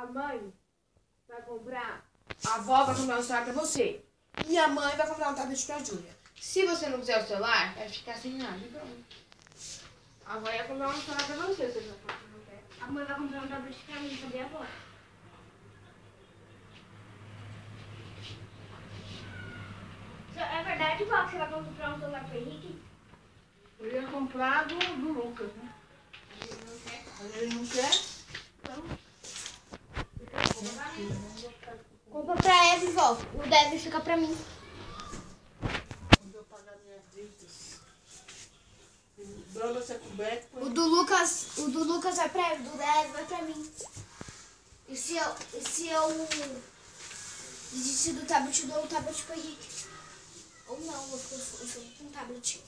A mãe vai comprar, a avó vai comprar um celular pra você. E a mãe vai comprar um tablet pra Júlia. Se você não quiser o celular, vai ficar sem nada. Pronto. A avó ia comprar um celular pra você, se você não quer. A mãe vai comprar um tablet pra mim, cadê a avó? É verdade, vó, que você vai comprar um celular pro Henrique? Eu ia comprar do Lucas, né? Ele não quer? Compra pra Eve, vó. O deve fica pra mim. Quando eu pagar minhas dívidas. O dólar é coberto. O do Lucas vai pra Eve, o do Eve vai pra mim. E se eu desistir do tablet, eu dou o tablet pro Henrique. Ou não, eu fico com um tablet.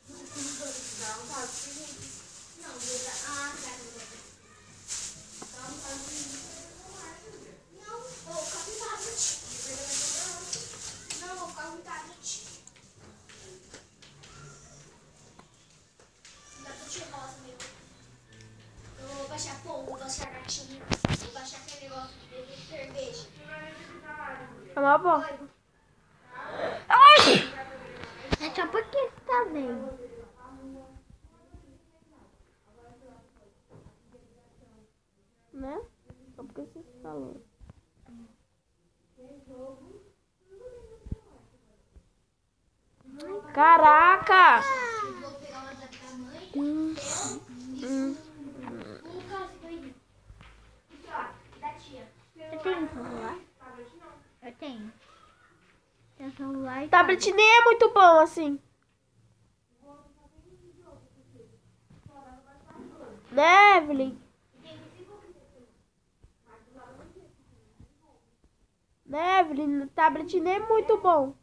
Não, vou ficar com tablet. Não, vou ficar com tablet. Dá pra tirar rosa, meu. Eu vou baixar pão, vou baixar gatinho, vou baixar aquele negócio de beber cerveja. É uma boa. É só porque você tá vendo. Né? Só porque você falou. Caraca! Eu vou pegar o WhatsApp da mãe, eu e o Lucas e da tia. Eu tenho celular? Eu tenho. Tem celular e Tablet nem é muito bom assim. Né, Evelyn? Né, Evelyn? Tablet nem é muito bom.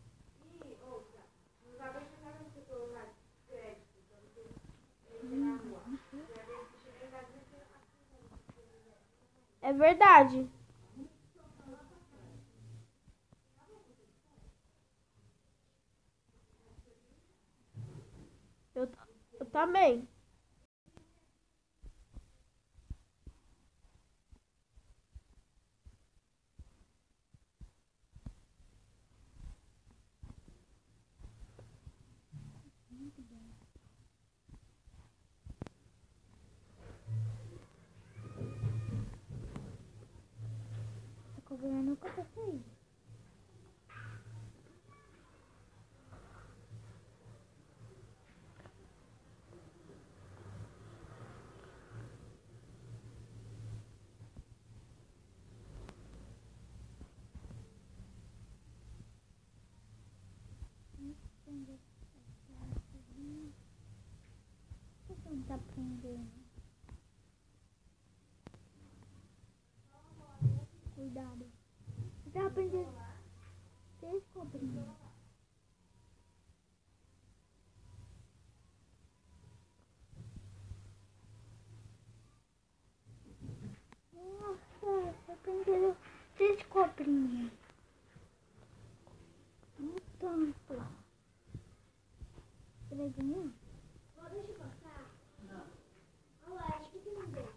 É verdade. Eu também. Tá cobrando o café aí. Por que você não tá aprendendo? Cuidado. Você tá aprendendo 6 cobrinhas. Nossa, você aprendeu 6 cobrinhas. Não tanto. Você vai ganhar? Vó, deixa eu passar. Não. Olha lá, acho que não deu.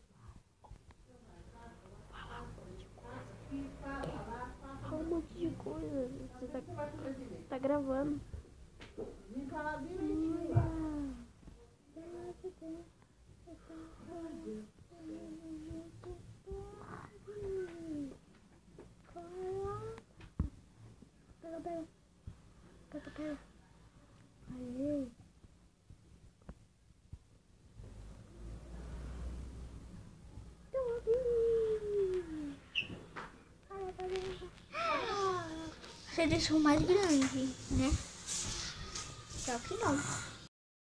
Fala um monte de coisa. Você tá gravando. Vem falar direitinho. Pega. Aê. Você deixou mais grande, né? Só que não.